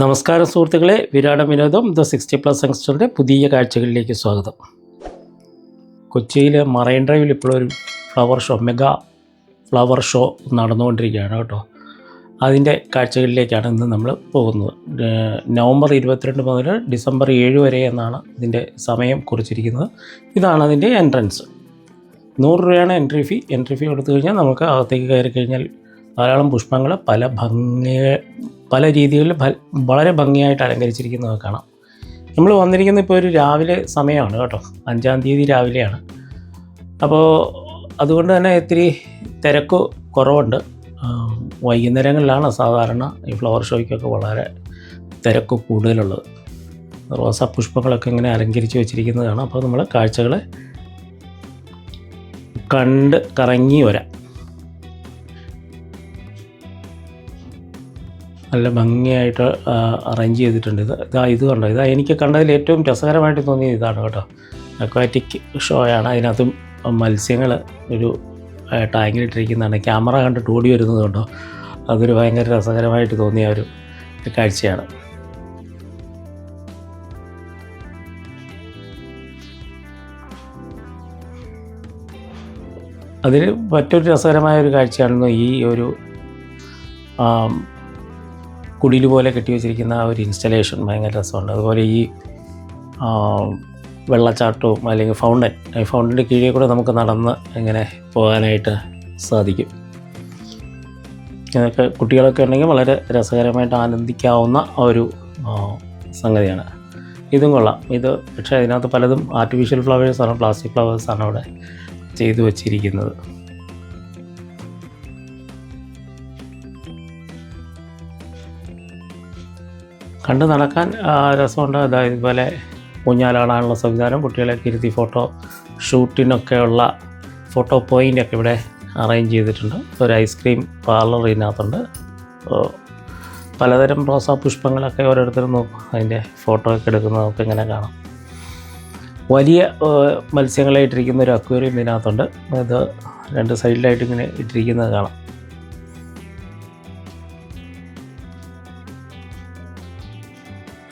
നമസ്കാരം സുഹൃത്തുക്കളെ, വിരാടം വിനോദം ദ 60+ യങ്സ്റ്ററുടെ പുതിയ കാഴ്ചകളിലേക്ക് സ്വാഗതം. കൊച്ചിയിലെ മറൈൻ ഡ്രൈവിൽ ഇപ്പോഴൊരു മെഗാ ഫ്ലവർ ഷോ നടന്നുകൊണ്ടിരിക്കുകയാണ് കേട്ടോ. അതിൻ്റെ കാഴ്ചകളിലേക്കാണ് ഇന്ന് നമ്മൾ പോകുന്നത്. നവംബർ 22 മുതൽ ഡിസംബർ 7 വരെ എന്നാണ് ഇതിൻ്റെ സമയം കുറിച്ചിരിക്കുന്നത്. ഇതാണ് അതിൻ്റെ എൻട്രൻസ്. 100 രൂപയാണ് എൻട്രി ഫീ കൊടുത്തു കഴിഞ്ഞാൽ നമുക്ക് അകത്തേക്ക് കയറി കഴിഞ്ഞാൽ ധാരാളം പുഷ്പങ്ങൾ പല രീതികളിൽ വളരെ ഭംഗിയായിട്ട് അലങ്കരിച്ചിരിക്കുന്നത് കാണാം. നമ്മൾ വന്നിരിക്കുന്നത് ഇപ്പോൾ ഒരു രാവിലെ സമയമാണ് കേട്ടോ, 5-ാം തീയതി രാവിലെയാണ്. അപ്പോൾ അതുകൊണ്ട് തന്നെ ഇത്തിരി തിരക്ക് കുറവുണ്ട്. വൈകുന്നേരങ്ങളിലാണ് സാധാരണ ഈ ഫ്ലവർ ഷോയ്ക്കൊക്കെ വളരെ തിരക്ക് കൂടുതലുള്ളത്. റോസാ പുഷ്പങ്ങളൊക്കെ ഇങ്ങനെ അലങ്കരിച്ച് വെച്ചിരിക്കുന്നതാണ്. അപ്പോൾ നമ്മൾ കാഴ്ചകളെ കണ്ട് കറങ്ങി വരാം. നല്ല ഭംഗിയായിട്ട് അറേഞ്ച് ചെയ്തിട്ടുണ്ട്. ഇത് കണ്ടോ, ഇതാ എനിക്ക് കണ്ടതിൽ ഏറ്റവും രസകരമായിട്ട് തോന്നിയത് ഇതാണ് കേട്ടോ. അക്വാറ്റിക് ഷോയാണ്. അതിനകത്തും മത്സ്യങ്ങൾ ഒരു ടാങ്കിലിട്ടിരിക്കുന്നതാണ്. ക്യാമറ കണ്ടിട്ട് ഓടി വരുന്നത് കൊണ്ടോ അതൊരു ഭയങ്കര രസകരമായിട്ട് തോന്നിയ ഒരു കാഴ്ചയാണ്. അതിൽ മറ്റൊരു രസകരമായ ഒരു കാഴ്ചയാണെന്ന് ഈ ഒരു കുടിൽ പോലെ കെട്ടി വെച്ചിരിക്കുന്ന ഒരു ഇൻസ്റ്റലേഷൻ ഭയങ്കര രസമുണ്ട്. അതുപോലെ ഈ വെള്ളച്ചാട്ടവും അല്ലെങ്കിൽ ഫൗണ്ടൻ്റെ കീഴിൽ കൂടെ നമുക്ക് നടന്ന് ഇങ്ങനെ പോകാനായിട്ട് സാധിക്കും. ഇതൊക്കെ കുട്ടികളൊക്കെ ഉണ്ടെങ്കിൽ വളരെ രസകരമായിട്ട് ആനന്ദിക്കാവുന്ന ഒരു സംഗതിയാണ്. ഇതും കൊള്ളാം. ഇത് പക്ഷേ അതിനകത്ത് പലതും ആർട്ടിഫിഷ്യൽ ഫ്ലവേഴ്സാണ്, പ്ലാസ്റ്റിക് ഫ്ലവേഴ്സാണ് അവിടെ ചെയ്തു വച്ചിരിക്കുന്നത്. കണ്ട് നടക്കാൻ രസമുണ്ട്. അതായത് ഇതുപോലെ ഊഞ്ഞാലാടാനുള്ള സംവിധാനം, കുട്ടികളെയൊക്കെ ഇരുത്തി ഫോട്ടോ ഷൂട്ടിനൊക്കെയുള്ള ഫോട്ടോ പോയിൻ്റൊക്കെ ഇവിടെ അറേഞ്ച് ചെയ്തിട്ടുണ്ട്. ഒരു ഐസ്ക്രീം പാർലർ ഇതിനകത്തുണ്ട്. പലതരം റോസാ പുഷ്പങ്ങളൊക്കെ ഓരോരുത്തരും നോക്കും, അതിൻ്റെ ഫോട്ടോ ഒക്കെ എടുക്കുന്നത് നമുക്ക് ഇങ്ങനെ കാണാം. വലിയ മത്സ്യങ്ങളെ ഇട്ടിരിക്കുന്ന ഒരു അക്വേറിയം ഇതിനകത്തുണ്ട്. അത് 2 സൈഡിലായിട്ട് ഇങ്ങനെ ഇട്ടിരിക്കുന്നത് കാണാം.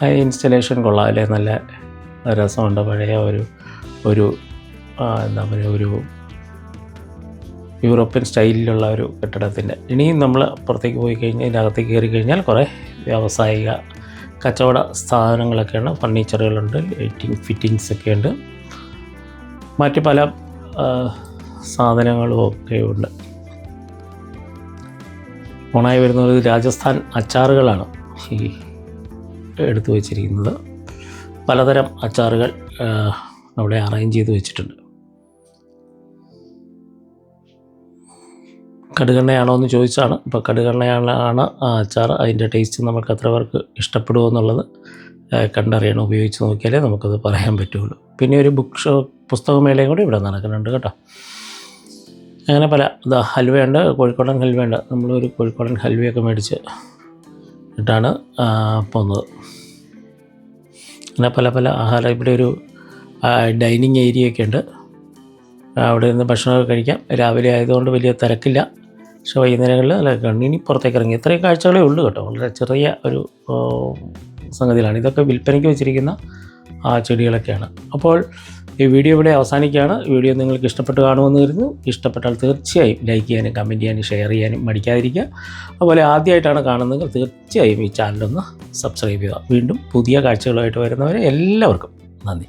ആ ഇൻസ്റ്റലേഷൻ കൊള്ളാം അല്ലേ, നല്ല രസമുണ്ട്. പഴയ ഒരു എന്താ പറയുക, ഒരു യൂറോപ്യൻ സ്റ്റൈലിലുള്ള ഒരു കെട്ടിടത്തിൻ്റെ. ഇനിയും നമ്മൾ പുറത്തേക്ക് പോയി കഴിഞ്ഞാൽ ഇതിനകത്തേക്ക് കയറി കഴിഞ്ഞാൽ കുറേ വ്യാവസായിക കച്ചവട സ്ഥാപനങ്ങളൊക്കെയാണ്. ഫർണിച്ചറുകളുണ്ട്, ലൈറ്റിംഗ് ഫിറ്റിങ്സ് ഒക്കെ ഉണ്ട്, മറ്റ് പല സാധനങ്ങളും ഒക്കെ ഉണ്ട്. ഓണായി വരുന്നത് രാജസ്ഥാൻ അച്ചാറുകളാണ് ഈ എടുത്തു വച്ചിരിക്കുന്നത്. പലതരം അച്ചാറുകൾ അവിടെ അറേഞ്ച് ചെയ്ത് വെച്ചിട്ടുണ്ട്. കടുകെണ്ണയാണോ എന്ന് ചോദിച്ചാണ്. ഇപ്പോൾ കടുകെണ്ണയാണ് ആ അച്ചാർ. അതിൻ്റെ ടേസ്റ്റ് നമുക്ക് എത്ര പേർക്ക് ഇഷ്ടപ്പെടുമോ എന്നുള്ളത് കണ്ടറിയണം. ഉപയോഗിച്ച് നോക്കിയാലേ നമുക്കത് പറയാൻ പറ്റുള്ളൂ. പിന്നെ ഒരു പുസ്തകമേളയും കൂടി ഇവിടെ നടക്കുന്നുണ്ട് കേട്ടോ. അങ്ങനെ പല ഹൽവയുണ്ട്, കോഴിക്കോടൻ ഹൽവയുണ്ട്. നമ്മളൊരു കോഴിക്കോടൻ ഹൽവയൊക്കെ മേടിച്ച് ഇട്ടാണ് പോകുന്നത്. അങ്ങനെ പല ആഹാരം. ഇവിടെ ഒരു ഡൈനിങ് ഏരിയയൊക്കെ ഉണ്ട്. അവിടെ നിന്ന് ഭക്ഷണമൊക്കെ കഴിക്കാം. രാവിലെ ആയതുകൊണ്ട് വലിയ തിരക്കില്ല. പക്ഷേ വൈകുന്നേരങ്ങളിൽ അല്ല കണ്ണിനി പുറത്തേക്ക് ഇറങ്ങി. ഇത്രയും കാഴ്ചകളേ ഉള്ളൂ കേട്ടോ. വളരെ ചെറിയ ഒരു സംഗതികളാണ്. ഇതൊക്കെ വിൽപ്പനയ്ക്ക് വെച്ചിരിക്കുന്ന ചെടികളൊക്കെയാണ്. അപ്പോൾ ഈ വീഡിയോ ഇവിടെ അവസാനിക്കുകയാണ്. വീഡിയോ നിങ്ങൾക്ക് ഇഷ്ടപ്പെട്ട് കാണുമെന്ന് കരുതുന്നു. ഇഷ്ടപ്പെട്ടാൽ തീർച്ചയായും ലൈക്ക് ചെയ്യാനും കമൻറ്റ് ചെയ്യാനും ഷെയർ ചെയ്യാനും മടിക്കാതിരിക്കുക. അതുപോലെ ആദ്യമായിട്ടാണ് കാണുന്നതെങ്കിൽ തീർച്ചയായും ഈ ചാനലൊന്ന് സബ്സ്ക്രൈബ് ചെയ്യുക. വീണ്ടും പുതിയ കാഴ്ചകളുമായിട്ട് വരുന്നവരെ എല്ലാവർക്കും നന്ദി.